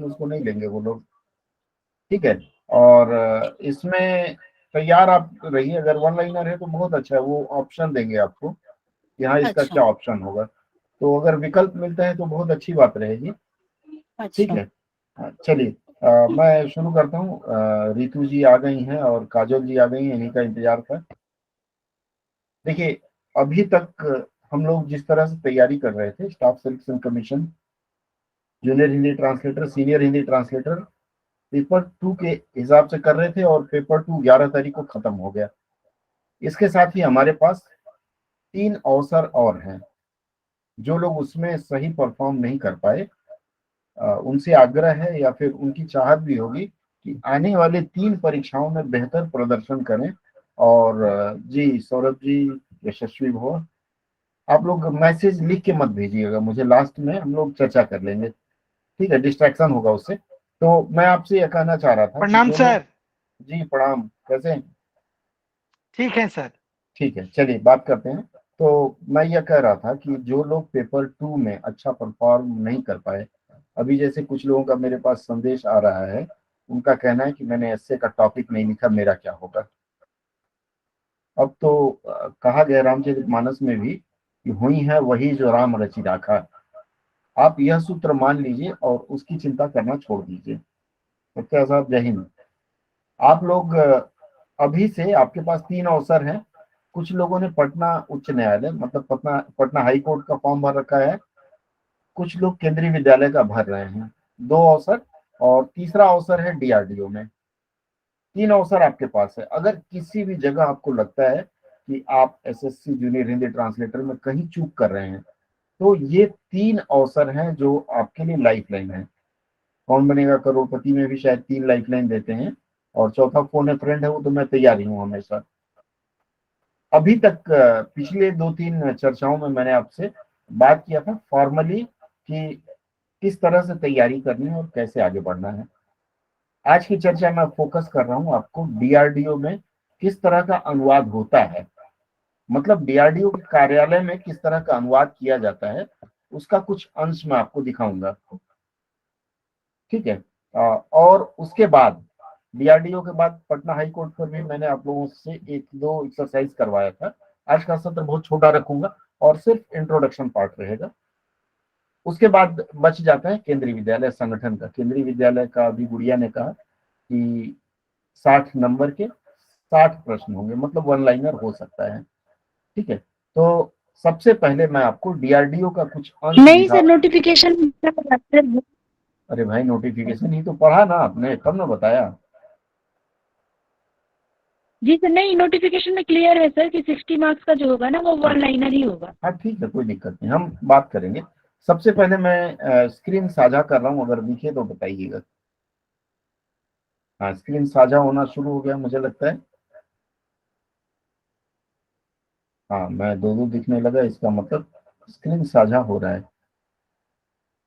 उसको नहीं लेंगे वो लोग, ठीक है। और इसमें तैयार आप रहिए, अगर वन लाइनर है तो बहुत अच्छा है, वो ऑप्शन देंगे आपको कि हाँ इसका अच्छा क्या ऑप्शन होगा, तो अगर विकल्प मिलता है तो बहुत अच्छी बात रहेगी, ठीक अच्छा। है। हाँ, चलिए मैं शुरू करता हूँ। रितु जी आ गई हैं और काजल जी आ गई हैं, इन्हीं का इंतजार था। देखिए, अभी तक हम लोग जिस तरह से तैयारी कर रहे थे, staff selection commission, junior Hindi translator, senior Hindi translator, paper 2 के हिसाब से कर रहे थे, और पेपर 2 11 तारीख को खत्म हो गया। इसके साथ ही हमारे पास 3 अवसर और हैं। जो लोग उसमें सही परफॉर्म नहीं कर पाए, उनसे आग्रह है या फिर उनकी चाहत भी होगी कि आने वाले 3 परीक्षाओं में बेहतर प्रदर्शन करें। और जी सौरभ जी, यशस्वी भव, आप लोग मैसेज लिख के मत भेजिएगा मुझे, लास्ट में हम लोग चर्चा कर लेंगे, ठीक है, डिस्ट्रैक्शन होगा उससे। तो मैं आपसे यह कहना चाह रहा था कि प्रणाम जो लोग, सर। जी प्रणाम, कैसे हैं? ठीक है सर। ठीक है, चलिए बात करते हैं। तो मैं यह कह रहा था कि जो लोग पेपर 2 में अच्छा परफॉर्म नहीं कर पाए, अभी जैसे कुछ लोगों का मेरे पास संदेश आ रहा है, उनका कहना है कि मैंने एस्से का टॉपिक नहीं लिखा, मेरा क्या होगा। अब तो कहा गया रामचरितमानस में भी कि हुई है वही जो राम रचि राखा। आप यह सूत्र मान लीजिए और उसकी चिंता करना छोड़ दीजिए। तो क्या साहब, जय हिंद। आप लोग अभी से आपके पास 3 अवसर हैं। कुछ लोगों ने पटना उच्च न्यायालय, मतलब पटना पटना हाई कोर्ट का फॉर्म भर रखा है, कुछ लोग केंद्रीय विद्यालय का भर रहे हैं, 2 अवसर, और तीसरा अवसर है डीआरडीओ में। 3 अवसर आपके पास है। अगर किसी भी जगह आपको लगता है कि आप एसएससी जूनियर हिंदी ट्रांसलेटर में कहीं चूक कर रहे हैं, तो ये 3 अवसर हैं जो आपके लिए लाइफ लाइन है। कौन बनेगा करोड़पति में भी शायद 3 लाइफ लाइन देते हैं, और चौथा फोन ए फ्रेंड है, वो तो मैं तैयार ही हूँ हमेशा। अभी तक पिछले 2-3 चर्चाओं में मैंने आपसे बात किया था फॉर्मली कि किस तरह से तैयारी करनी है और कैसे आगे बढ़ना है। आज की चर्चा में फोकस कर रहा हूं आपको डीआरडीओ में किस तरह का अनुवाद होता है, मतलब डीआरडीओ के कार्यालय में किस तरह का अनुवाद किया जाता है, उसका कुछ अंश मैं आपको दिखाऊंगा, ठीक है। और उसके बाद डीआरडीओ के बाद पटना हाई कोर्ट पर भी मैंने आप लोगों से 1-2 एक्सरसाइज करवाया था। आज का सत्र बहुत छोटा रखूंगा और सिर्फ इंट्रोडक्शन पार्ट रहेगा। उसके बाद बच जाता है केंद्रीय विद्यालय संगठन का। केंद्रीय विद्यालय का अभी गुड़िया ने कहा कि 60 नंबर के 60 प्रश्न होंगे, मतलब वन लाइनर हो सकता है, ठीक है। तो सबसे पहले मैं आपको डीआरडीओ का कुछ अंश नहीं दिखा। Sir, notification. अरे भाई, नोटिफिकेशन ही तो पढ़ा ना आपने, तब ना बताया। जी सर, नहीं, नोटिफिकेशन में क्लियर है सर कि 60 मार्क्स का जो होगा ना वो वन लाइनर ही होगा। हाँ ठीक है, कोई दिक्कत नहीं, हम बात करेंगे। सबसे पहले मैं स्क्रीन साझा कर रहा हूँ, अगर दिखे तो बताइएगा। हाँ, स्क्रीन साझा होना शुरू हो गया मुझे लगता है। हाँ, मैं दो दो दिखने लगा, इसका मतलब स्क्रीन साझा हो रहा है।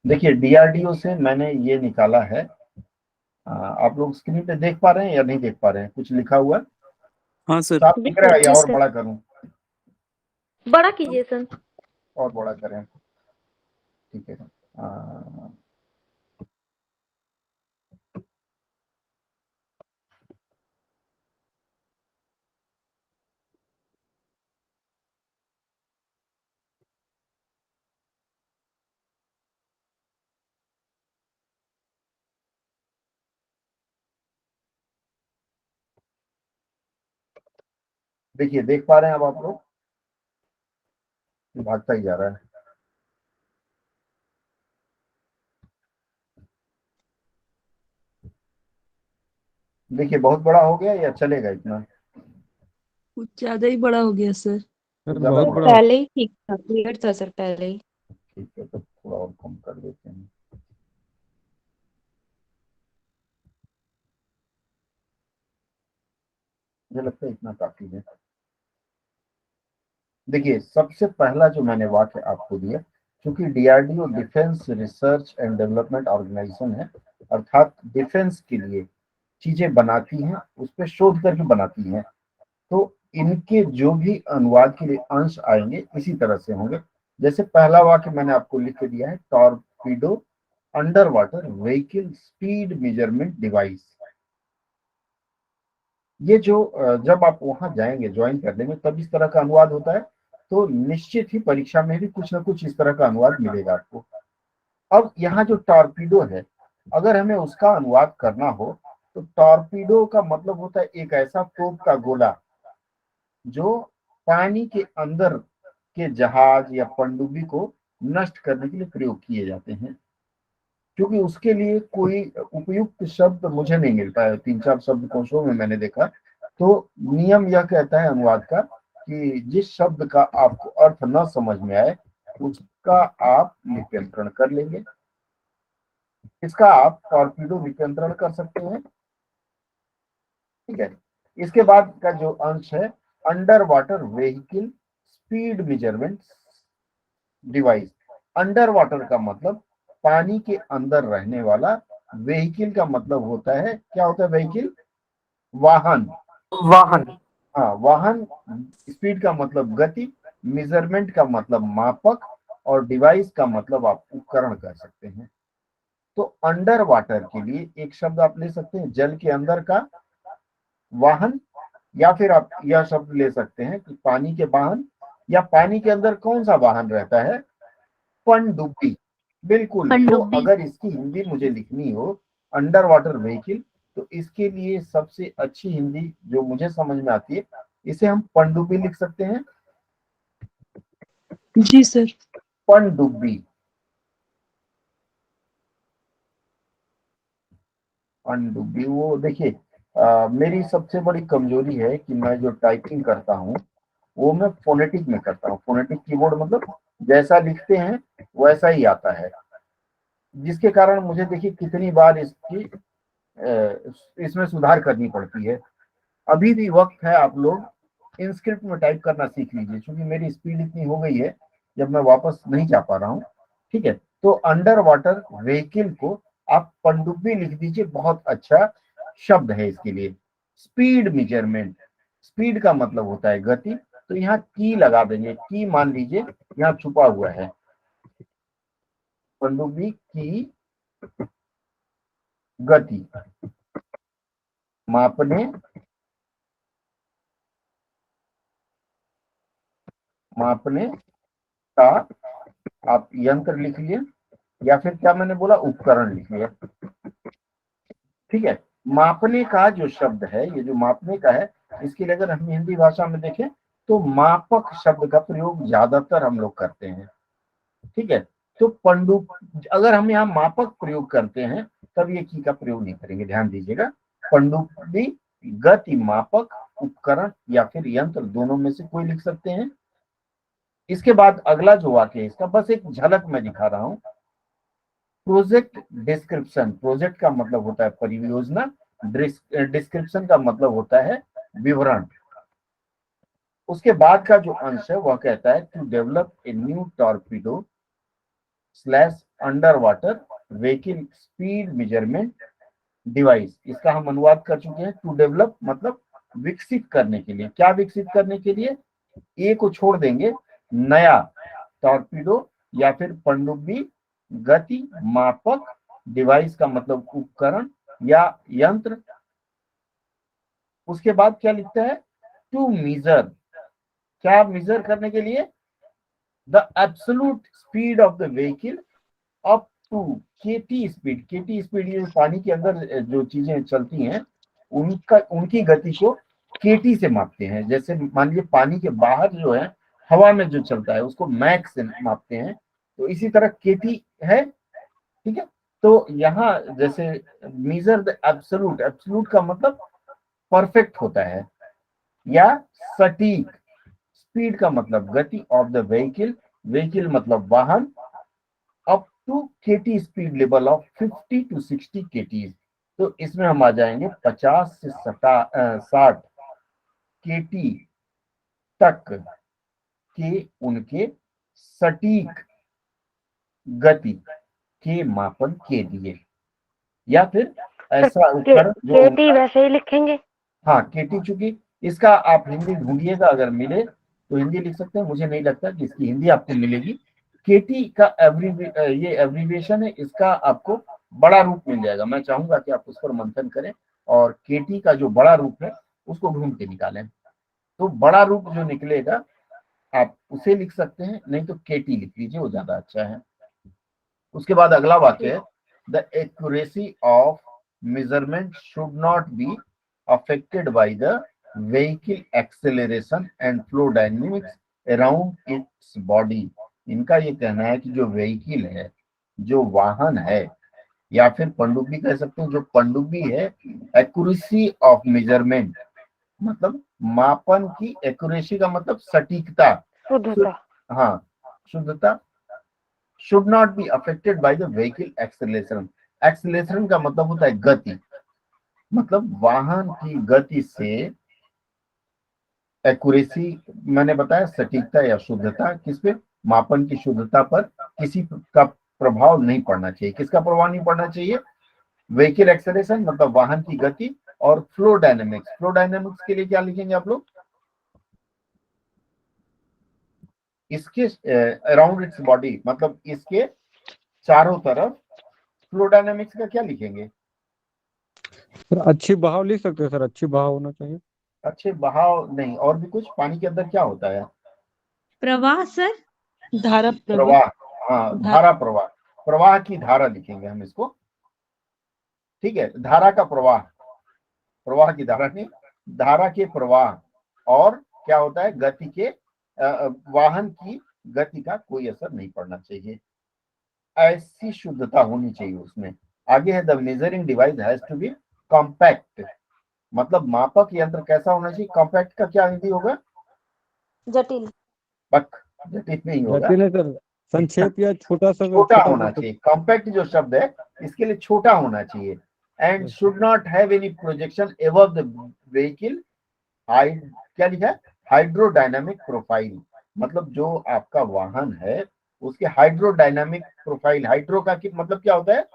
देखिए, डीआरडीओ से मैंने ये निकाला है। आप लोग स्क्रीन पे देख पा रहे हैं या नहीं देख पा रहे हैं? कुछ लिखा हुआ है? हाँ सर। साफ दिख रहा है या जी और सर। बड़ा करूं? बड़ा कीजिए सर। और बड़ा करें, ठीक है। आ, देखिए, देख पा रहे हैं अब आप लोग? भागता ही जा रहा है। देखिए, बहुत बड़ा हो गया या चलेगा इतना? कुछ ज्यादा ही बड़ा हो गया सर। सर ज्यादा बहुत बड़ा? बड़ा। पहले ही ठीक था, क्लियर था सर पहले ही। ठीक है, तो थोड़ा और कम कर देते हैं। मुझे लगता है इतना काफी है। देखिए, सबसे पहला जो मैंने वाक्य आपको दिया, क्योंकि DRDO defence research and development organisation है, अर्थात डिफेंस के लिए चीजें बनाती हैं, उस पर शोध करके बनाती हैं, तो इनके जो भी अनुवाद के लिए अंश आएंगे इसी तरह से होंगे। जैसे पहला वाक्य मैंने आपको लिख के दिया है, torpedo under water vehicle speed measurement device. ये जो जब आप वहां जाएंगे ज्वाइन कर लेंगे तब इस तरह का अनुवाद होता है, तो निश्चित ही परीक्षा में भी कुछ ना कुछ इस तरह का अनुवाद मिलेगा आपको। अब यहाँ जो टॉर्पीडो है, अगर हमें उसका अनुवाद करना हो तो टॉर्पीडो का मतलब होता है एक ऐसा तोप का गोला जो पानी के अंदर के जहाज या पनडुब्बी को नष्ट करने के लिए प्रयोग किए जाते हैं। क्योंकि उसके लिए कोई उपयुक्त शब्द मुझे नहीं मिल पाया, 3-4 शब्दकोशों में मैंने देखा, तो नियम यह कहता है अनुवाद का कि जिस शब्द का आपको अर्थ न समझ में आए उसका आप लिप्यंतरण कर लेंगे। इसका आप टॉर्पीडो लिप्यंतरण कर सकते हैं, ठीक है। इसके बाद का जो अंश है under water vehicle speed measurement device. Under water का मतलब पानी के अंदर रहने वाला, व्हीकल का मतलब होता है, क्या होता है व्हीकल? वाहन। वाहन। हाँ वाहन। स्पीड का मतलब गति, मेजरमेंट का मतलब मापक, और डिवाइस का मतलब आप उपकरण कर सकते हैं। तो अंडर वाटर के लिए एक शब्द आप ले सकते हैं जल के अंदर का वाहन, या फिर आप यह शब्द ले सकते हैं कि पानी के वाहन, या पानी के अंदर कौन सा वाहन रहता है? पनडुब्बी। बिल्कुल। तो पनडुब्बी। अगर इसकी हिंदी मुझे लिखनी हो अंडर वाटर व्हीकल, तो इसके लिए सबसे अच्छी हिंदी जो मुझे समझ में आती है, इसे हम पनडुब्बी लिख सकते हैं। जी सर। पनडुब्बी। पनडुब्बी वो देखिए, मेरी सबसे बड़ी कमजोरी है कि मैं जो टाइपिंग करता हूँ वो मैं फोनेटिक में करता हूँ। फोनेटिक कीबोर्ड मतलब जैसा लिखते हैं वैसा ही आता है, जिसके कारण मुझे देखिए कितनी बार इसमें सुधार करनी पड़ती है। अभी भी वक्त है, आप लोग इंस्क्रिप्ट में टाइप करना सीख लीजिए, क्योंकि मेरी स्पीड इतनी हो गई है जब मैं वापस नहीं जा पा रहा हूँ, ठीक है। तो अंडर वाटर व्हीकल को आप पनडुब्बी लिख दीजिए, बहुत अच्छा शब्द है इसके लिए। स्पीड मेजरमेंट, स्पीड का मतलब होता है गति, तो यहाँ की लगा देंगे। की मान लीजिए यहाँ छुपा हुआ है, पनडुब्बी की गति मापने मापने का आप यंत्र लिख लिए, या फिर क्या मैंने बोला, उपकरण लिख लिया, ठीक है। मापने का जो शब्द है, ये जो मापने का है, इसके लिए अगर हम हिंदी भाषा में देखें तो मापक शब्द का प्रयोग ज्यादातर हम लोग करते हैं, ठीक है। तो अगर हम यहाँ मापक प्रयोग करते हैं तब ये की का प्रयोग नहीं करेंगे, ध्यान दीजिएगा। पनडुब्बी गति मापक उपकरण या फिर यंत्र, दोनों में से कोई लिख सकते हैं। इसके बाद अगला जो वाक्य है इसका बस एक झलक मैं दिखा रहा हूं। प्रोजेक्ट डिस्क्रिप्शन, प्रोजेक्ट का मतलब होता है परियोजना, डिस्क्रिप्शन का मतलब होता है विवरण। उसके बाद का जो अंश है वह कहता है to develop a new torpedo slash under water vehicle speed measurement device. इसका हम अनुवाद कर चुके हैं। टू डेवलप मतलब विकसित करने के लिए। क्या विकसित करने के लिए? ए को छोड़ देंगे, नया टॉर्पीडो या फिर पनडुब्बी गति मापक, डिवाइस का मतलब उपकरण या यंत्र। उसके बाद क्या लिखता है? टू मेजर, क्या मेजर करने के लिए? The absolute speed of the vehicle up to KT speed. KT speed ये पानी के अंदर जो चीजें चलती हैं उनकी गति को केटी से मापते हैं। जैसे मान लीजिए पानी के बाहर जो है हवा में जो चलता है उसको मैक से मापते हैं, तो इसी तरह केटी है, ठीक है। तो यहाँ जैसे मेजर द एब्सोल्यूट, एब्सोल्यूट का मतलब परफेक्ट होता है या सटीक, स्पीड का मतलब गति, ऑफ द व्हीकल, व्हीकल मतलब वाहन, up to KT speed level of 50 to 60 KTs. तो इसमें हम आ जाएंगे 50 से 60 केटी तक के उनके सटीक गति के मापन के लिए, या फिर ऐसा उपकरण जो केटी वैसे ही लिखेंगे। हाँ केटी, चूंकि इसका आप हिंदी ढूंढिएगा, अगर मिले तो हिंदी लिख सकते हैं। मुझे नहीं लगता कि इसकी हिंदी आपको मिलेगी, केटी का ये एब्रीविएशन है, इसका आपको बड़ा रूप मिल जाएगा। मैं चाहूंगा कि आप उस पर मंथन करें और केटी का जो बड़ा रूप है उसको ढूंढ के निकालें। तो बड़ा रूप जो निकलेगा आप उसे लिख सकते हैं, नहीं तो केटी लिख लीजिए, वो ज्यादा अच्छा है। उसके बाद अगला वाक्य है, the accuracy of measurement should not be affected by the vehicle acceleration and flow dynamics around its body. इनका ये कहना है कि जो व्हीकल है, जो वाहन है, या फिर पनडुब्बी कह सकते हैं, जो पनडुब्बी है, एक्यूरेसी ऑफ मेजरमेंट मतलब मापन की, एक्यूरेसी का मतलब सटीकता, शुद्धता। हाँ शुद्धता, should not be affected by the vehicle acceleration. Acceleration का मतलब होता है गति, मतलब वाहन की गति से एक्यूरेसी, मैंने बताया सटीकता या शुद्धता, किस पे, मापन की शुद्धता पर किसी का प्रभाव नहीं पड़ना चाहिए। किसका प्रभाव नहीं पड़ना चाहिए? व्हीकल एक्सेलरेशन मतलब वाहन की गति, और फ्लो डायनेमिक्स, फ्लो डायनेमिक्स के लिए क्या लिखेंगे आप लोग? इसके अराउंड इट्स बॉडी मतलब इसके चारों तरफ। फ्लो डायनेमिक्स का क्या लिखेंगे? सर अच्छी बहाव लिख सकते हैं सर, अच्छी बहाव होना चाहिए। अच्छे बहाव नहीं, और भी कुछ? पानी के अंदर क्या होता है? प्रवाह सर। धारा प्रवाह। प्रवाह, हाँ धारा प्रवाह, प्रवाह की धारा लिखेंगे हम इसको। ठीक है, धारा का प्रवाह, प्रवाह की धारा नहीं, धारा के प्रवाह, और क्या होता है, गति के वाहन की गति का कोई असर नहीं पड़ना चाहिए, ऐसी शुद्धता होनी चाहिए उसमें। आगे है, the measuring device has to be compact, मतलब मापक यंत्र कैसा होना चाहिए? कॉम्पैक्ट का क्या हिंदी होगा? जटिल। पक, जटिल नहीं होगा, जटिल है सर, संक्षेप या छोटा सा, छोटा छोटा होना सा। चाहिए। कॉम्पैक्ट जो शब्द है इसके लिए छोटा होना चाहिए। And should not have any projection above the vehicle hide, क्या लिखा है? हाइड्रोडायनामिक प्रोफाइल, मतलब जो आपका वाहन है उसके हाइड्रोडायनामिक प्रोफाइल, हाइड्रो का मतलब क्या होता है?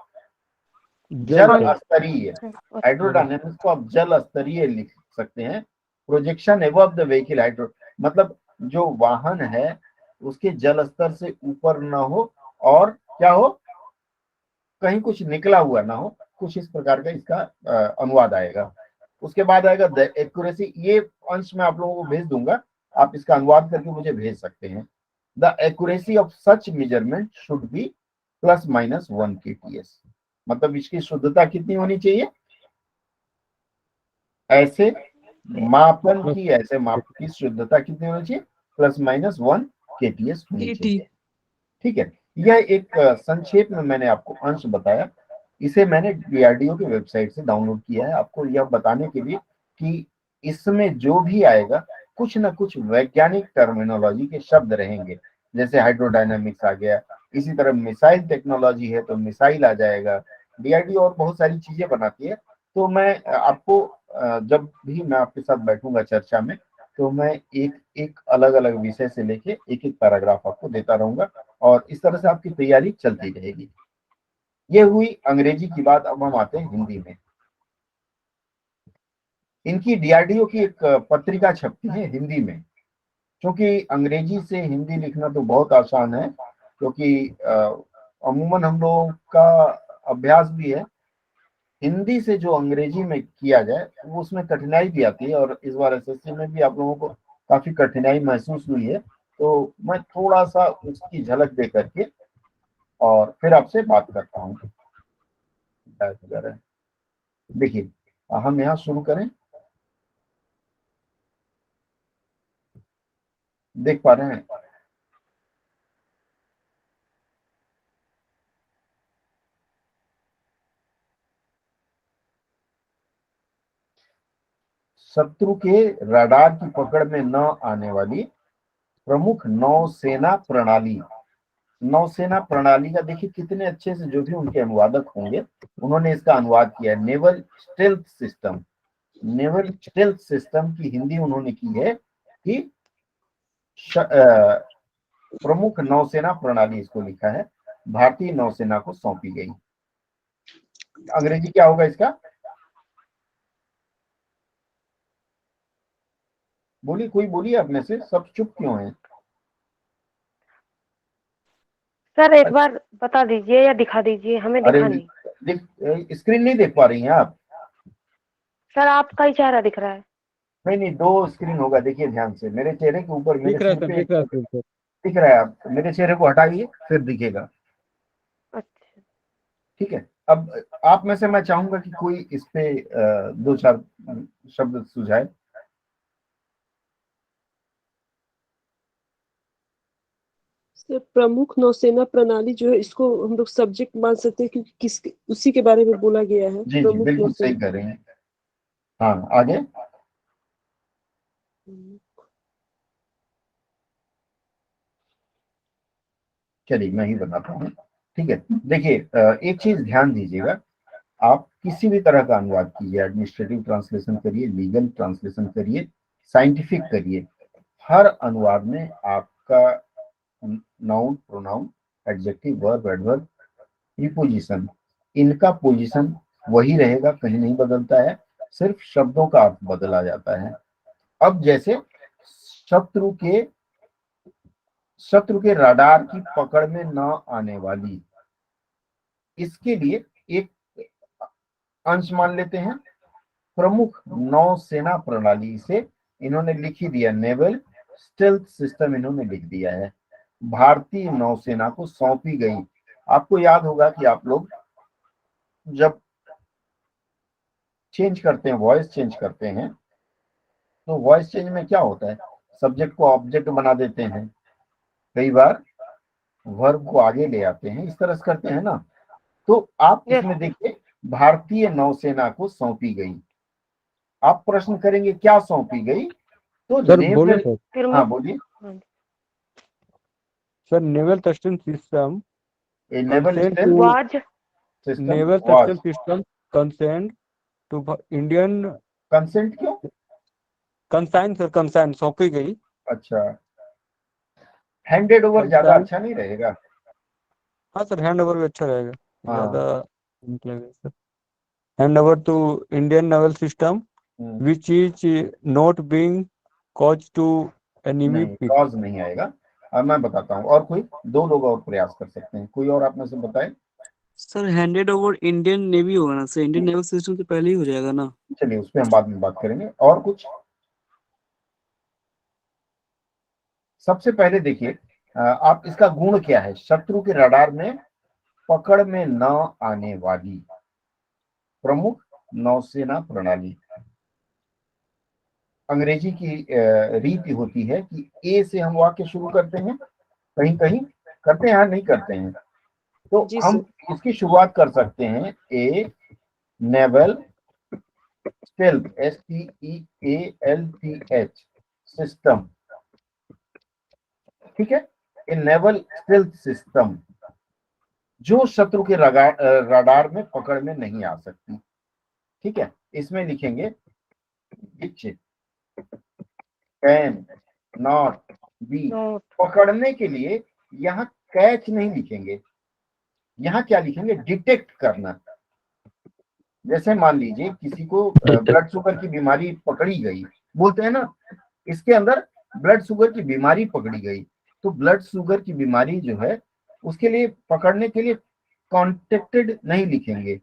जल जल सर। स्तरीय। हाइड्रोडायनामिक्स को आप जल स्तरीय लिख सकते हैं। Projection above the vehicle hydro मतलब जो वाहन है उसके जल स्तर से ऊपर ना हो, और क्या हो, कहीं कुछ निकला हुआ ना हो, कुछ इस प्रकार का इसका अनुवाद आएगा। उसके बाद आएगा द एक्यूरेसी, ये अंश मैं आप लोगों को भेज दूंगा, आप इसका अनुवाद करके मुझे भेज सकते हैं। The accuracy of such measurement should be ±1 kts, मतलब इसकी शुद्धता कितनी होनी चाहिए? ऐसे मापन की, ऐसे माप की शुद्धता कितनी होनी चाहिए? ±1 kts होनी केटी। चाहिए। ठीक है, यह एक संक्षेप में मैंने आपको अंश बताया। इसे मैंने डीआरडीओ की वेबसाइट से डाउनलोड किया है, आपको यह बताने के लिए कि इसमें जो भी आएगा कुछ ना कुछ वैज्ञानिक टर्मिनोलॉजी के शब्द रहेंगे। जैसे हाइड्रोडायनामिक्स आ गया, इसी तरह मिसाइल टेक्नोलॉजी है तो मिसाइल आ जाएगा। डीआरडीओ और बहुत सारी चीजें बनाती है। तो मैं आपको जब भी मैं आपके साथ बैठूंगा चर्चा में, तो मैं एक एक अलग अलग विषय से लेके एक एक पैराग्राफ आपको देता रहूंगा, और इस तरह से आपकी तैयारी चलती रहेगी। ये हुई अंग्रेजी की बात। अब हम आते हैं हिंदी में। इनकी डीआरडीओ की एक पत्रिका छपती है हिंदी में। क्योंकि अंग्रेजी से हिंदी लिखना तो बहुत आसान है, क्योंकि अमूमन हम लोगों का अभ्यास भी है। हिंदी से जो अंग्रेजी में किया जाए वो उसमें कठिनाई भी आती है, और इस बार एसएससी में भी आप लोगों को काफी कठिनाई महसूस हुई है। तो मैं थोड़ा सा उसकी झलक दे करके और फिर आपसे बात करता हूँ। देखिए, हम यहाँ शुरू करें, देख पा रहे हैं? शत्रु के रडार की पकड़ में न आने वाली प्रमुख नौसेना प्रणाली। नौसेना प्रणाली का देखिए कितने अच्छे से जो भी उनके अनुवादक होंगे उन्होंने इसका अनुवाद किया है। Naval stealth system, naval stealth system की हिंदी उन्होंने की है कि प्रमुख नौसेना प्रणाली, इसको लिखा है, भारतीय नौसेना को सौंपी गई। अंग्रेजी क्या होगा इसका? बोलिए, कोई बोलिए अपने से, सब चुप क्यों हैं? सर एक बार बता दीजिए या दिखा दीजिए, हमें अरे दिखा नहीं। स्क्रीन नहीं देख पा रही हैं आप? सर आपका ही चेहरा दिख रहा है। नहीं नहीं, दो स्क्रीन होगा, देखिए ध्यान से। मेरे चेहरे के ऊपर, मेरे दिख रहा है सिर सर, पे दिख रहा है सर। दिख रहा है। आप मेरे चेहरे को हटाइए, फिर दिखेगा। अच्छा ठीक है। अब आप में से मैं चाहूंगा कि कोई इस पे दो चार शब्द सुझाए। सर प्रमुख नौसेना प्रणाली जो है इसको हम लोग सब्जेक्ट मान सकते हैं क्योंकि किस उसी के बारे में बोला गया है, जी जी, प्रमुख बिल्कुल सही नौसेना। कह रहे हैं। हाँ, आगे। चलिए मैं ही बताता हूँ। ठीक है, देखिए एक चीज ध्यान दीजिएगा। आप किसी भी तरह का अनुवाद कीजिए, एडमिनिस्ट्रेटिव ट्रांसलेशन करिए, लीगल ट्रांसलेशन करिए, साइंटिफिक करिए, हर अनुवाद में आपका noun, pronoun, adjective, verb, adverb, preposition, इनका पोजीशन वही रहेगा, कहीं नहीं बदलता है। सिर्फ शब्दों का अर्थ बदला जाता है। अब जैसे शत्रु के शत्रु के रडार की पकड़ में न आने वाली, इसके लिए एक अंश मान लेते हैं। प्रमुख नौसेना प्रणाली से इन्होंने लिख ही दिया, नेवल स्टेल्थ सिस्टम इन्होंने लिख दिया है। भारतीय नौसेना को सौंपी गई। आपको याद होगा कि आप लोग जब चेंज करते हैं, वॉइस चेंज करते हैं, तो वॉइस चेंज में क्या होता है, सब्जेक्ट को ऑब्जेक्ट बना देते हैं, कई बार वर्ब को आगे ले आते हैं, इस तरह से करते हैं ना। तो आप यस इसमें देखिए, भारतीय नौसेना को सौंपी गई। आप प्रश्न करेंगे क्या सौंपी गई, तो सर बोले नेवल। सर। फिर मैं हाँ बोलिए। Sir naval sustain system a naval consent stale to was system naval was. Sustain system consent to Indian consent क्यों? कंसाइन सर, कंसाइन सौंपी गई। अच्छा, हैंडेड ओवर ज्यादा कंसाइन, अच्छा नहीं रहेगा? हाँ सर, हैंड ओवर भी अच्छा रहेगा, हाँ। ज्यादा निकलेगा sir. Hand over to Indian naval system hmm, which is not being cause to enemy नहीं, पीपल। कॉज नहीं आएगा। अब मैं बताता हूँ, और कोई दो लोग और प्रयास कर सकते हैं, कोई और आप में से बताए। Sir handed over Indian navy होगा ना सर, इंडियन नेवल सिस्टम से पहले ही हो जाएगा ना। चलिए उस पर हम बाद में बात करेंगे। और कुछ? सबसे पहले देखिए, आप इसका गुण क्या है, शत्रु के रडार में पकड़ में न आने वाली प्रमुख नौसेना प्रणाली। अंग्रेजी की रीति होती है कि ए से हम वाक्य शुरू करते हैं, कहीं कहीं करते हैं, नहीं करते हैं। तो जी हम सर। इसकी शुरुआत कर सकते हैं, ए नेवल स्टेल्थ, STEALTH सिस्टम। ठीक है, ए नेवल स्टेल्थ सिस्टम जो शत्रु के रडार में पकड़ में नहीं आ सकती। ठीक है, इसमें लिखेंगे विच कैन नॉट बी। नोट पकड़ने के लिए यहाँ कैच नहीं लिखेंगे, यहाँ क्या लिखेंगे, डिटेक्ट करना। जैसे मान लीजिए किसी को ब्लड शुगर की बीमारी पकड़ी गई, बोलते हैं ना, इसके अंदर ब्लड शुगर की बीमारी पकड़ी गई। तो ब्लड शुगर की बीमारी जो है, उसके लिए पकड़ने के लिए कॉन्टेक्टेड नहीं लिखेंगे,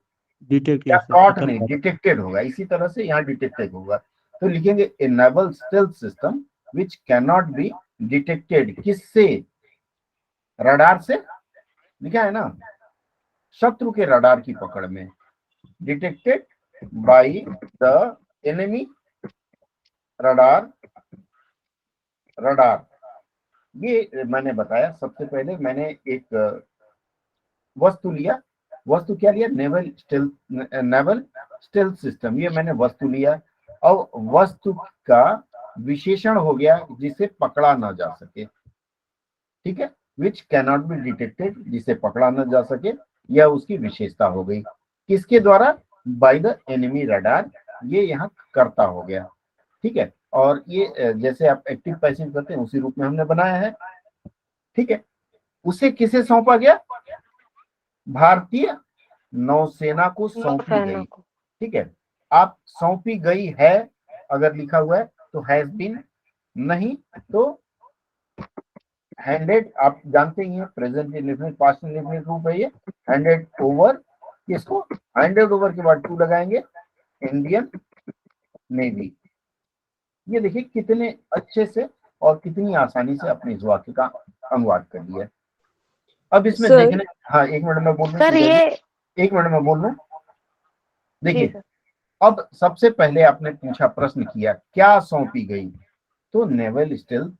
डिटेक्ट या किया सर, कॉट पता नहीं, लगा। डिटेक्टेड होगा। इसी तरह से यहाँ डिटेक्टेड होगा, तो लिखेंगे a naval stealth system which can not be detected. किससे? रडार से। लिखा है ना, शत्रु के रडार की पकड़ में, detected by the enemy radar. Radar, ये मैंने बताया। सबसे पहले मैंने एक वस्तु लिया। वस्तु क्या लिया? नेवल स्टेल्थ सिस्टम, ये मैंने वस्तु लिया। अब वस्तु का विशेषण हो गया जिसे पकड़ा ना जा सके। ठीक है, विच कैनॉट बी डिटेक्टेड, जिसे पकड़ा ना जा सके, यह उसकी विशेषता हो गई। किसके द्वारा? बाय द एनिमी रडार, ये यहाँ कर्ता हो गया। ठीक है, और ये जैसे आप एक्टिव पैसिव करते हैं उसी रूप में हमने बनाया है। ठीक है, उसे किसे सौंपा गया? भारतीय नौसेना को सौंपी नौसेना गई। को। ठीक है, आप सौंपी गई है अगर लिखा हुआ है तो हैज बीन, नहीं तो हैंडेड आप जानते ही हैं, प्रेजेंट इंडेफिनिट पास्ट इंडेफिनिट रूप है ये। हैंडेड ओवर, किसको? हैंडेड ओवर के बाद टू लगाएंगे, इंडियन नेवी। ये देखिए कितने अच्छे से और कितनी आसानी से अपने इस वाक्य का अनुवाद कर लिया। अब इसमें सर। देखने, हाँ एक मिनट में बोल लूं, सर ये एक मिनट में बोल लूं। जी देखिए सर। अब सबसे पहले आपने पूछा, प्रश्न किया क्या सौंपी गई, तो नेवल स्टिल्थ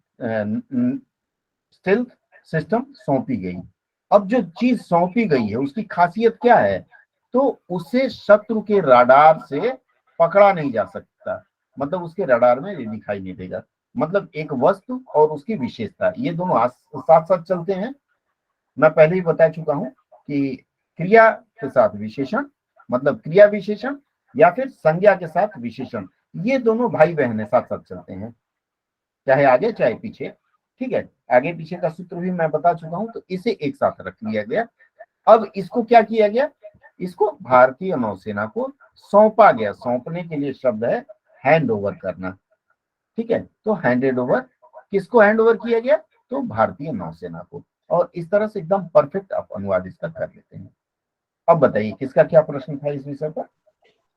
सिस्टम सौंपी गई। अब जो चीज सौंपी गई है उसकी खासियत क्या है, तो उसे शत्रु के रडार से पकड़ा नहीं जा सकता, मतलब उसके रडार में ये दिखाई नहीं देगा। मतलब एक वस्तु और उसकी विशेषता, ये दोनों साथ साथ चलते हैं। मैं पहले ही बता चुका हूं कि क्रिया के साथ विशेषण, मतलब क्रिया विशेषण, या फिर संज्ञा के साथ विशेषण, ये दोनों भाई बहन है, साथ साथ चलते हैं, चाहे आगे चाहे पीछे। ठीक है, आगे पीछे का सूत्र भी मैं बता चुका हूं, तो इसे एक साथ रख लिया गया। अब इसको क्या किया गया, इसको भारतीय नौसेना को सौंपा गया। सौंपने के लिए शब्द है हैंड ओवर करना। ठीक है, तो हैंडेड ओवर, किसको हैंड ओवर किया गया, तो भारतीय नौसेना को। और इस तरह से एकदम परफेक्ट आप अनुवाद इसका कर लेते हैं। अब बताइए किसका क्या प्रश्न था इस विषय पर?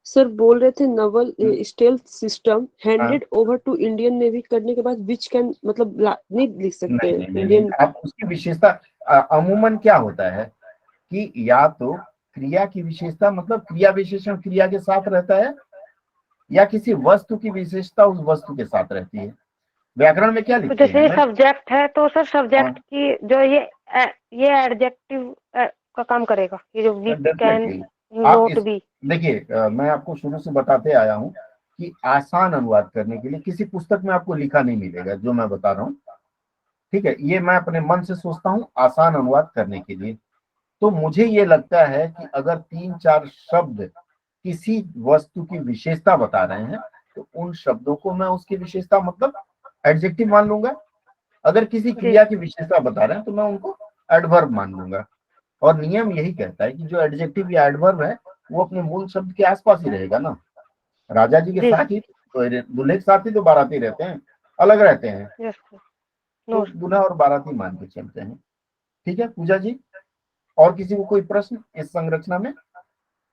सर बोल रहे थे नवल स्टेल्थ सिस्टम हाँ। Handed over to Indian navy करने के बाद विच कैन मतलब नहीं लिख सकते नहीं, हैं नहीं, नहीं, इंडियन। नहीं, आप उसकी विशेषता, अमूमन क्या होता है कि या तो क्रिया की विशेषता, मतलब क्रिया विशेषण क्रिया के साथ रहता है, या किसी वस्तु की विशेषता उस वस्तु के साथ रहती है। व्याकरण में क्या तो लिखते जैसे हैं? ये सब्जेक्ट है तो सर सब्जेक्ट की जो ये एडजेक्टिव का काम करेगा, ये जो वी कैन डेफिनेटली आप नोट बी। देखिए, मैं आपको शुरू से बताते आया हूं कि आसान अनुवाद करने के लिए किसी पुस्तक में आपको लिखा नहीं मिलेगा जो मैं बता रहा हूँ। ठीक है, ये मैं अपने मन से सोचता हूँ आसान अनुवाद करने के लिए। तो मुझे ये लगता है कि अगर 3-4 शब्द किसी वस्तु की विशेषता बता रहे हैं, तो उन शब्दों को मैं उसकी विशेषता मतलब एडजेक्टिव मान लूंगा। अगर किसी क्रिया की विशेषता बता रहे हैं तो मैं उनको एडवर्ब मान लूंगा। और नियम यही कहता है कि जो एडजेक्टिव या एडवर्ब है वो अपने मूल शब्द के आसपास ही रहेगा ना। राजा जी के जी। साथ ही, दूल्हे के साथ ही तो बाराती रहते हैं, अलग रहते हैं, यस सर। तो नो दूल्हा और बाराती मान के चलते हैं। ठीक है पूजा जी, और किसी को कोई प्रश्न इस संरचना में?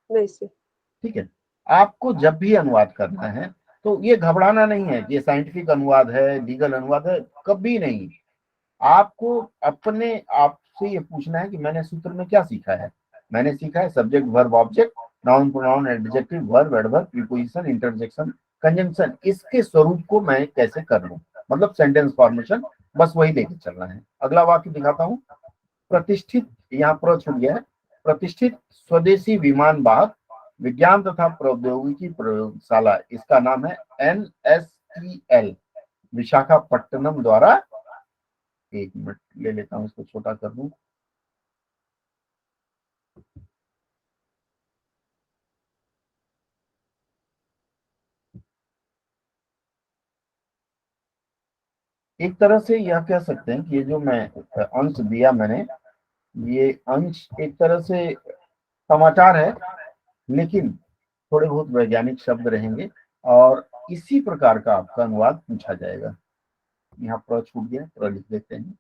नहीं सर। ठीक है, आपको जब भी अनुवाद करना है तो ये घबराना नहीं है, ये साइंटिफिक अनुवाद है, लीगल अनुवाद है, कभी नहीं। आपको अपने आप से ये पूछना है कि मैंने सूत्र में क्या सीखा है। मैंने सीखा है subject verb object, noun pronoun adjective verb adverb preposition interjection conjunction, इसके स्वरूप को मैं कैसे कर लूं, मतलब सेंटेंस फॉर्मेशन, बस वही लेके चलना है। अगला वाक्य दिखाता हूं। प्रतिष्ठित, यहाँ प्र छूट गया है, प्रतिष्ठित स्वदेशी विमान वाहक विज्ञान तथा प्रौद्योगिकी प्रयोगशाला, इसका नाम है NSTL विशाखापट्टनम द्वारा, एक मिनट ले लेता हूं, इसको छोटा कर दूं। एक तरह से यह कह सकते हैं कि ये जो मैं अंश दिया मैंने, ये अंश एक तरह से समाचार है, लेकिन थोड़े बहुत वैज्ञानिक शब्द रहेंगे और इसी प्रकार का आपका अनुवाद पूछा जाएगा। यहाँ प्र छूट गया, प्र लिख देते हैं।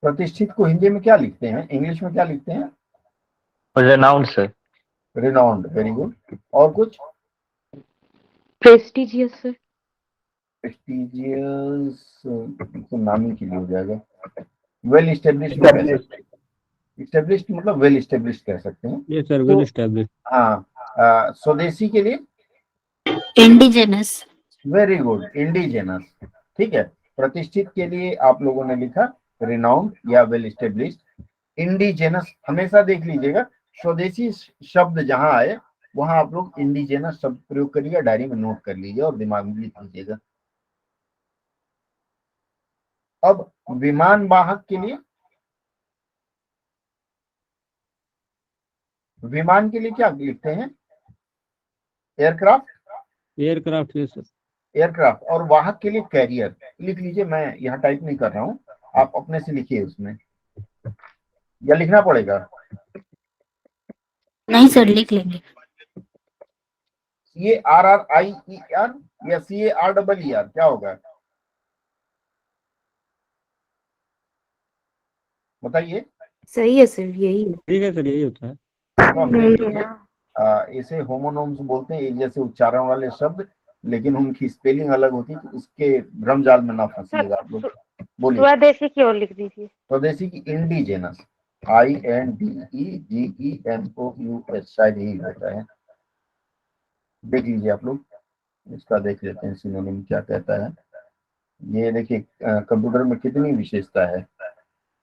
प्रतिष्ठित को हिंदी में क्या लिखते हैं, इंग्लिश में क्या लिखते हैं? Renowned sir. Renowned, very good. और कुछ? Prestigious sir. प्रेस्टिजियस तो नाम ही के लिए हो जाएगा। वेल इस्टेब्लिश्ड, इस्टेब्लिश्ड मतलब वेल इस्टेब्लिश्ड कह सकते हैं। Yes, sir. तो Well established. हाँ, स्वदेशी के लिए इंडिजिनस। Very good, indigenous. ठीक है, प्रतिष्ठित के लिए आप लोगों ने लिखा रिनाउंड या वेल इस्टेब्लिश्ड। इंडिजेनस हमेशा देख लीजिएगा, स्वदेशी शब्द जहां आए वहां आप लोग इंडिजेनस शब्द प्रयोग करिएगा, डायरी में नोट कर लीजिए और दिमाग में लिख लीजिएगा। अब विमान वाहक के लिए, विमान के लिए क्या लिखते हैं? Aircraft, Aircraft, yes, sir. Aircraft. और वाहक के लिए कैरियर लिख लीजिए, मैं यहाँ टाइप नहीं कर रहा हूँ, आप अपने से लिखिए उसमें, या लिखना पड़ेगा? नहीं सर, लिख लेंगे। CARRIER या CARER, क्या होगा बताइए। सही है सर, यही है। ठीक है सर, यही होता है। तो आप देख यही है लीजिए, ना। इसे होमोनोम्स बोलते हैं, एक जैसे उच्चारण वाले शब्द, लेकिन उनकी स्पेलिंग अलग होती है, तो उसके भ्रमजाल में ना सर फंसिएगा आप लोग। बोलिए। स्वदेशी की ओर लिख दीजिए। स्वदेशी की इंडिजेनस, INDEGENOUS, शायद यही होता है। देख लीजिए आप लोग, इसका देख लेते हैं सिनोनिम क्या कहता है। ये देखिए, कंप्यूटर में कितनी विशेषता है,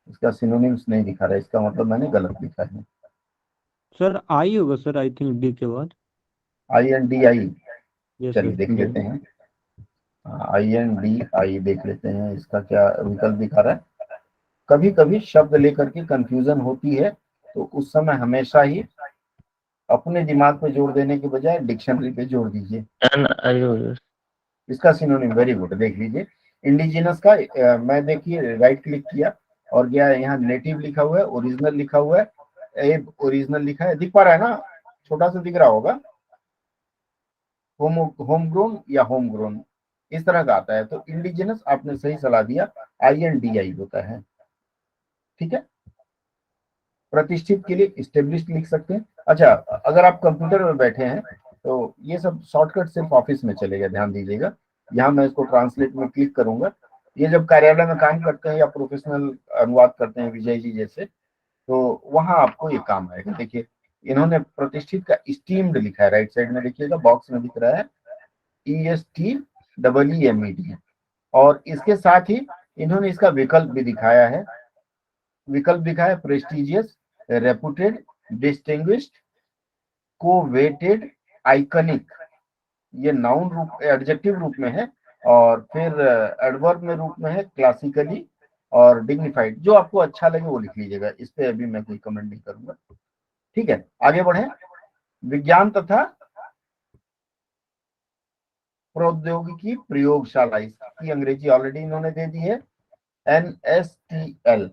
इसका सिनोनिम्स नहीं दिखा रहा है, इसका मतलब मैंने गलत लिखा है। सर आई होगा सर, आई थिंक डी के बाद। INDI, यस चलिए सर, देख डी। लेते हैं। INDI देख लेते हैं, इसका क्या विकल्प दिखा रहा है। कभी कभी शब्द लेकर के कंफ्यूजन होती है, तो उस समय हमेशा ही अपने दिमाग पे जोर देने के बजाय डिक्शनरी पे जोर दीजिए। NIOS। इसका सिनोनिम, वेरी गुड, देख लीजिए। इंडिजिनस का मैं देखिए राइट क्लिक किया और गया, यहाँ नेटिव लिखा हुआ है, ओरिजिनल लिखा हुआ है, ओरिजिनल लिखा है, दिख पा रहा है ना, छोटा सा दिख रहा होगा। होम ग्रोन या होम ग्रोन, इस तरह का आता है। तो इंडिजिनस आपने सही सलाह दिया, INDI होता है। ठीक है, प्रतिष्ठित के लिए स्टेब्लिश लिख सकते हैं। अच्छा, अगर आप कंप्यूटर में बैठे हैं तो ये सब शॉर्टकट सिर्फ ऑफिस में चलेगा, ध्यान दीजिएगा। यहाँ मैं इसको ट्रांसलेट में क्लिक करूंगा। ये जब कार्यालय में काम करते हैं या प्रोफेशनल अनुवाद करते हैं विजय जी जैसे, तो वहां आपको ये काम आएगा। देखिए, इन्होंने प्रतिष्ठित का स्टीम्ड लिखा है, राइट साइड में देखिएगा, बॉक्स में दिख रहा है ESTEEMED, और इसके साथ ही इन्होंने इसका विकल्प भी दिखाया है। विकल्प दिखा है prestigious, reputed, distinguished, coveted, iconic, ये नाउन रूप एडजेक्टिव रूप में है, और फिर एडवर्ब में रूप में है क्लासिकली और डिग्निफाइड। जो आपको अच्छा लगे वो लिख लीजिएगा, इस पे अभी मैं कोई कमेंट नहीं करूंगा। ठीक है, आगे बढ़े। विज्ञान तथा प्रौद्योगिकी प्रयोगशाला, इसकी अंग्रेजी ऑलरेडी इन्होंने दे दी है, NSTL,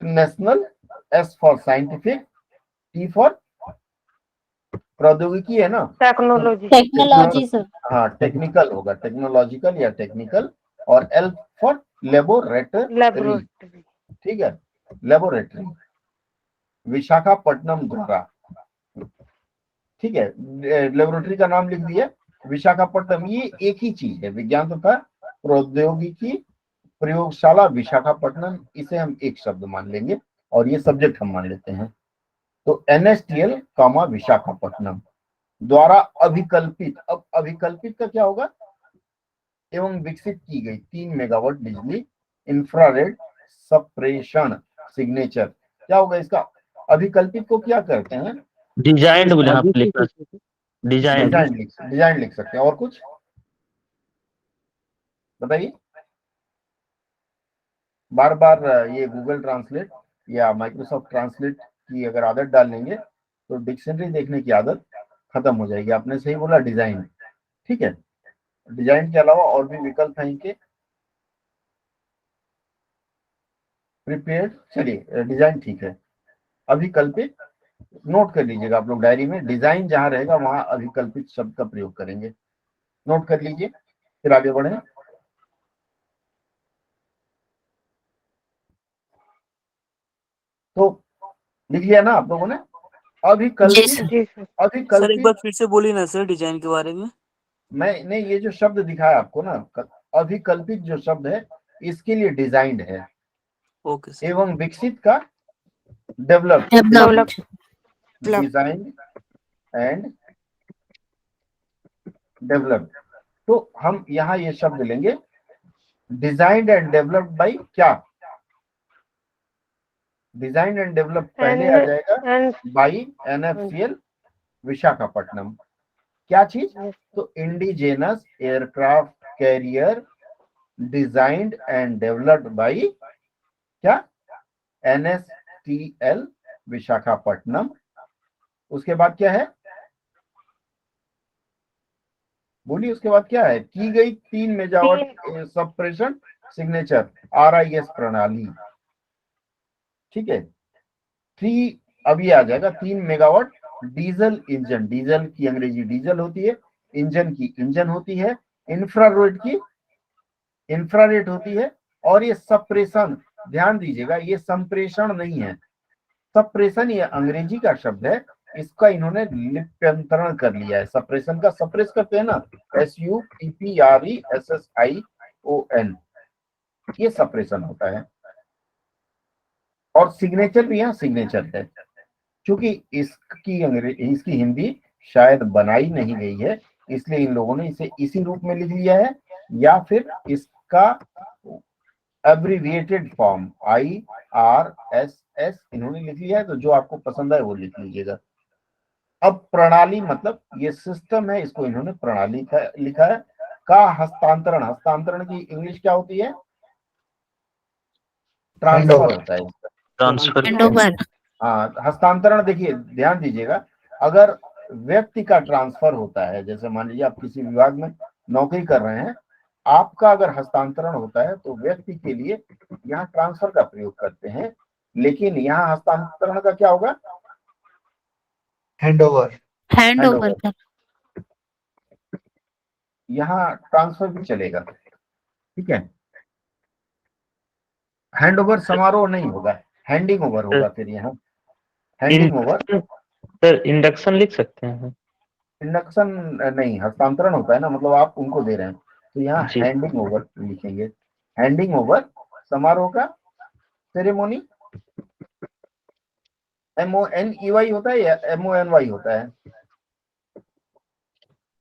national, S for scientific, T for प्रौद्योगिकी है ना, टेक्नोलॉजी। Technology sir. हाँ टेक्निकल होगा, टेक्नोलॉजिकल या टेक्निकल, और L फॉर लेबोरेटरी। लेबोरेटरी। ठीक है, लेबोरेटरी, विशाखापट्टनम द्वारा। ठीक है, लेबोरेटरी का नाम लिख दिया, विशाखापट्टनम, ये एक ही चीज है, विज्ञान तथा प्रौद्योगिकी प्रयोगशाला विशाखापट्टनम, इसे हम एक शब्द मान लेंगे और ये सब्जेक्ट हम मान लेते हैं। तो NSTL कामा विशाखापट्टनम द्वारा अभिकल्पित, अब अभिकल्पित का क्या होगा, एवं विकसित की गई 3 मेगावाट बिजली इंफ्रारेड सप्रेशन सिग्नेचर, क्या होगा इसका। अभिकल्पित को क्या करते हैं, डिजाइंड मुझे यहाँ आगे पे से लिखा है। पूछो। डिजाइंड। डिजाइन लिख सकते हैं। और कुछ बताइए। बार बार ये गूगल ट्रांसलेट या माइक्रोसॉफ्ट ट्रांसलेट की अगर आदत डाल लेंगे तो डिक्शनरी देखने की आदत खत्म हो जाएगी। आपने सही बोला, डिजाइन। ठीक है, डिजाइन के अलावा और भी विकल्प हैं इनके। प्रिपेयर्ड, चलिए डिजाइन ठीक है। अभिकल्पित, नोट कर लीजिएगा आप लोग डायरी में, डिजाइन जहां रहेगा वहां अभिकल्पित शब्द का प्रयोग करेंगे, नोट कर लीजिए, फिर आगे बढ़े। तो लिख लिया ना आप लोगों ने, जी अभिकल्पित। सर। जी सर। सर एक अभिकल्पित, बार फिर से बोलिए ना सर डिजाइन के बारे में। मैं नहीं, ये जो शब्द दिखाया आपको ना, अभिकल्पित जो शब्द है इसके लिए डिजाइंड है, ओके सर। एवं विकसित का develop, developed. Design and develop. तो हम यहाँ ये शब्द लेंगे, डिजाइंड एंड डेवलप्ड बाई क्या, डिजाइन एंड डेवलप पहले आ जाएगा बाई NFCL विशाखापट्टनम। क्या चीज, तो indigenous aircraft carrier designed and developed by क्या, NSTL विशाखापट्टनम। उसके बाद क्या है, बोलिए, उसके बाद क्या है, की गई 3 मेगावाट सप्रेशन सिग्नेचर RIS प्रणाली। ठीक है, 3 अब ये आ जाएगा 3 मेगावाट डीजल इंजन, डीजल की अंग्रेजी डीजल होती है, इंजन की इंजन होती है, इंफ्रारेड की इंफ्रारेड होती है, और ये सप्रेशन, ध्यान दीजिएगा ये संप्रेषण नहीं है, सप्रेशन ये अंग्रेजी का शब्द है, इसका इन्होंने लिप्यंतरण कर लिया है। सप्रेशन का सप्रेस करते हैं ना, SUPPRESSION, ये सप्रेशन होता है। और सिग्नेचर भी यहाँ सिग्नेचर है, क्योंकि इसकी हिंदी शायद बनाई नहीं गई है, इसलिए इन लोगों ने इसे इसी रूप में लिख लिया है, या फिर इसका एब्रिविएटेड फॉर्म IRSS इन्होंने लिख लिया है। तो जो आपको पसंद है वो लिख लीजिएगा। अब प्रणाली मतलब ये सिस्टम है, इसको इन्होंने प्रणाली लिखा है। का हस्तांतरण, हस्तांतरण की इंग्लिश क्या होती है? ट्रांसफर होता है इसका। Transfer handover. हाँ, हस्तांतरण देखिए ध्यान दीजिएगा, अगर व्यक्ति का ट्रांसफर होता है, जैसे मान लीजिए आप किसी विभाग में नौकरी कर रहे हैं, आपका अगर हस्तांतरण होता है तो व्यक्ति के लिए यहाँ ट्रांसफर का प्रयोग करते हैं, लेकिन यहाँ हस्तांतरण का क्या होगा? हैंडओवर। हैंडओवर कर। यहाँ ट्रांसफर भी चलेगा, ठीक है। हैंडओवर समारोह नहीं होगा, हैंडिंग ओवर होगा फिर यहाँ, हैंडिंग ओवर। सर इंडक्शन लिख सकते हैं? इंडक्शन नहीं, हस्तांतरण होता है ना, मतलब आप उनको दे रहे हैं, तो यहाँ जी। हैंडिंग ओवर लिखेंगे। हैंडिंग ओवर समारोह का, सेरेमोनी MONEY होता है या MONY होता है?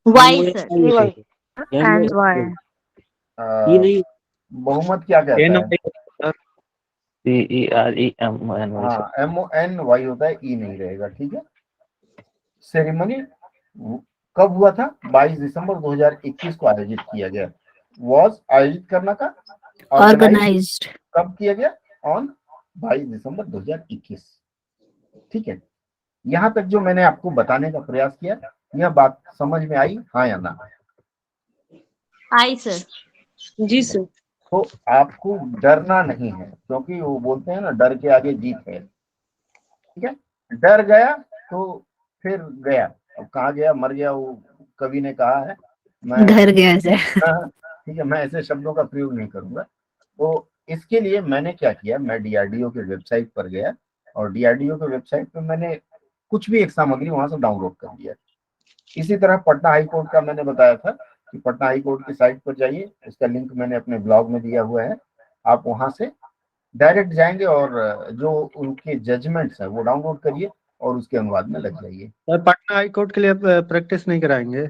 Y sir. And Y. बहुमत क्या कहता है? CEREMONY। हाँ, MONY होता है, ई नहीं रहेगा, ठीक है। सेरेमनी कब हुआ था? 22 दिसंबर 2021 को आयोजित किया गया। वॉज आयोजित करना का, ऑर्गेनाइज्ड। कब किया गया? ऑन 22 दिसंबर 2021, ठीक है। यहाँ तक जो मैंने आपको बताने का प्रयास किया, यह बात समझ में आई, हाँ या ना? आई सर। जी सर। तो आपको डरना नहीं है, क्योंकि वो बोलते हैं ना, डर के आगे जीत है, ठीक है। डर गया तो फिर गया, अब कहाँ गया? मर गया, वो कवि ने कहा है। मैं घर गया सर। ठीक है, मैं ऐसे शब्दों का प्रयोग नहीं करूंगा। तो इसके लिए मैंने क्या किया, मैं DRDO के वेबसाइट पर गया, और DRDO के वेबसाइट पर मैंने कुछ भी एक सामग्री वहां से डाउनलोड कर लिया। इसी तरह पटना हाई कोर्ट का मैंने बताया था कि पटना हाई कोर्ट की साइट पर जाइए, इसका लिंक मैंने अपने ब्लॉग में दिया हुआ है, आप वहां से डायरेक्ट जाएंगे और जो उनके जजमेंट्स हैं वो डाउनलोड करिए और उसके अनुवाद में लग जाइए। सर पटना हाई कोर्ट के लिए प्रैक्टिस नहीं कराएंगे?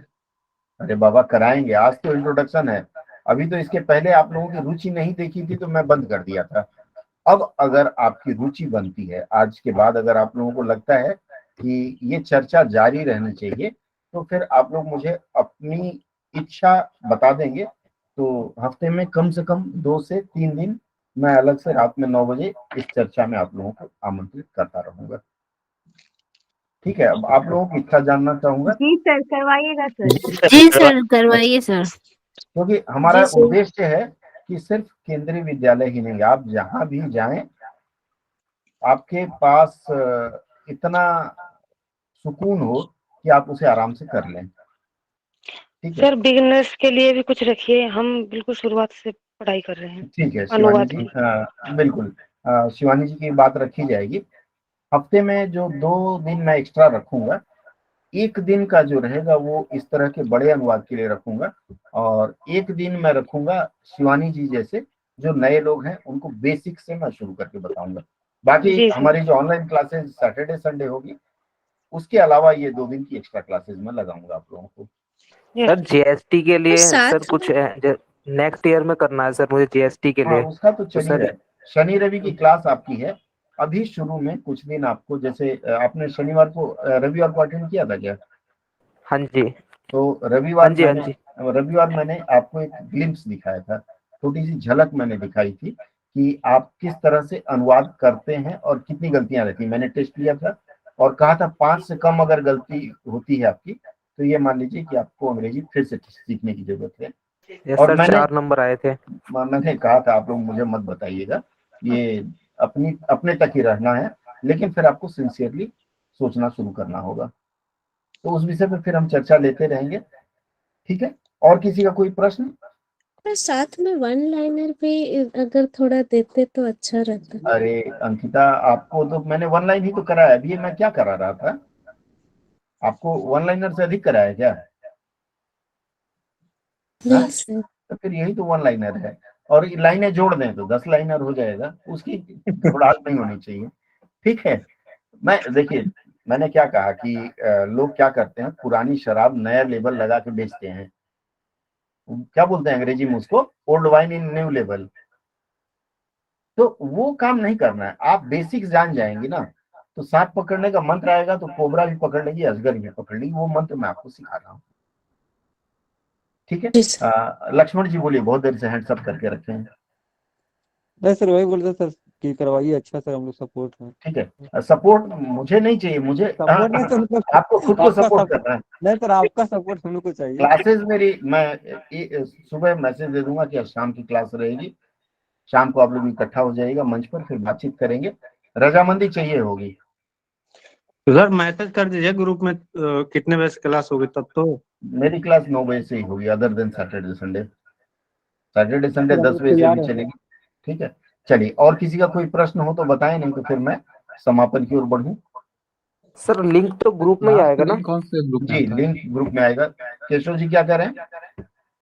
अरे बाबा कराएंगे, आज तो इंट्रोडक्शन है, अभी तो इसके पहले आप लोगों की रुचि नहीं देखी थी तो मैं बंद कर दिया था। अब अगर आपकी रुचि बनती है, आज के बाद अगर आप लोगों को लगता है कि ये चर्चा जारी रहनी चाहिए, तो फिर आप लोग मुझे अपनी इच्छा बता देंगे, तो हफ्ते में कम से कम 2 से 3 दिन मैं अलग से रात में 9 बजे इस चर्चा में आप लोगों को आमंत्रित करता रहूंगा, ठीक है। अब आप लोगों की इच्छा जानना चाहूंगा, जी सर करवाइएगा सर। जी सर करवाइए सर। क्योंकि हमारा जी सर। उद्देश्य है कि सिर्फ केंद्रीय विद्यालय ही नहीं, आप जहां भी जाएं, आपके पास इतना सुकून हो कि आप उसे आराम से कर लें, ठीक है। सर बिगिनर्स के लिए भी कुछ रखिए, हम बिल्कुल शुरुआत से पढ़ाई कर रहे हैं। ठीक है शिवानी अनुवाद जी, बिल्कुल शिवानी जी की बात रखी जाएगी। हफ्ते में जो 2 दिन मैं एक्स्ट्रा रखूंगा, एक दिन का जो रहेगा वो इस तरह के बड़े अनुवाद के लिए रखूंगा, और एक दिन मैं रखूंगा शिवानी जी जैसे जो नए लोग हैं उनको बेसिक से मैं शुरू करके बताऊंगा। बाकी जी सर। हमारी जो ऑनलाइन क्लासेस सैटरडे संडे होगी, उसके अलावा ये 2 दिन की एक्स्ट्रा क्लासेस मैं लगाऊंगा आप लोगों को। सर जीएसटी के लिए साथ सर कुछ नेक्स्ट ईयर में करना है सर मुझे जीएसटी के हाँ, लिए। उसका तो चल ही सर रहा है। शनि रवि की क्लास आपकी है, अभी शुरू में कुछ दिन आपको, जैसे आपने शनिवार को रविवार को अटेंड किया था क्या? हाँ जी। तो रविवार हाँ जी। रविवार मैंने आपको एक ग्लिम्स दिखाया था, छोटी सी झलक मैंने दिखाई थी कि आप किस तरह से अनुवाद करते हैं और कितनी गलतियां रहती हैं। मैंने टेस्ट लिया था और कहा था 5 से कम अगर गलती होती है आपकी, तो ये मान लीजिए कि आपको अंग्रेजी फिर से सीखने की जरूरत है। यस और सर 4 नंबर आए थे। मैंने कहा था आप लोग मुझे मत बताइएगा, ये अपने तक ही रहना है, लेकिन फिर आपको सिंसियरली सोचना शुरू करना होगा। तो उस विषय पे फिर हम चर्चा लेते रहेंगे, ठीक है। और किसी का कोई प्रश्न? साथ में वन लाइनर भी अगर थोड़ा देते तो अच्छा रहता। अरे अंकिता, आपको तो मैंने वन लाइन ही तो कराया, अभी मैं क्या करा रहा था? आपको वन लाइनर से अधिक कराया क्या? हाँ? नहीं सर। तो फिर यही तो वन लाइनर है, और ये लाइनें जोड़ दें तो 10 लाइनर हो जाएगा, उसकी घबराहट नहीं होनी चाहिए, ठीक है। मैं देखिए, मैंने क्या कहा कि लोग क्या करते हैं, पुरानी शराब नया लेबल लगा के बेचते हैं, क्या बोलते हैं अंग्रेजी में उसको, old wine in new label. तो वो काम नहीं करना है। आप बेसिक्स जान जाएंगे ना, तो सांप पकड़ने का मंत्र आएगा तो कोबरा भी पकड़ लेगी, अजगर भी पकड़ लेगी, वो मंत्र मैं आपको सिखा रहा हूँ, ठीक है। लक्ष्मण जी बोलिए, बहुत देर से हैंड्स अप करके रखे हैं। नहीं सर, वही बोल रहे सर कि करवाइए, अच्छा सर, हम लोग सपोर्ट हैं। ठीक है, सपोर्ट मुझे नहीं चाहिए, मुझे सपोर्ट नहीं तो मतलब आपको खुद को आपका सपोर्ट करना है। नहीं सर, आपका सपोर्ट हम लोग को चाहिए। क्लासेस मेरी, मैं सुबह मैसेज दे दूंगा कि आज शाम की क्लास रहेगी, शाम को आप लोग इकट्ठा हो जाइएगा मंच पर, फिर बातचीत करेंगे। रजामंदी चाहिए होगी। तो सर मैसेज कर दीजिए ग्रुप में कितने बजे से क्लास होगी तब तो। मेरी क्लास 9 बजे से ही होगी, other than Saturday Sunday. Saturday Sunday sir, हम 10 लोग बजे से तैयार भी हैं सर। चलेगी, ठीक है। चलिए, और किसी का कोई प्रश्न हो तो बताएं, नहीं तो फिर मैं समापन की ओर बढ़ूं। सर लिंक तो ग्रुप में ही आएगा ना? जी, लिंक ग्रुप में आएगा। केशव जी क्या कह रहे हैं?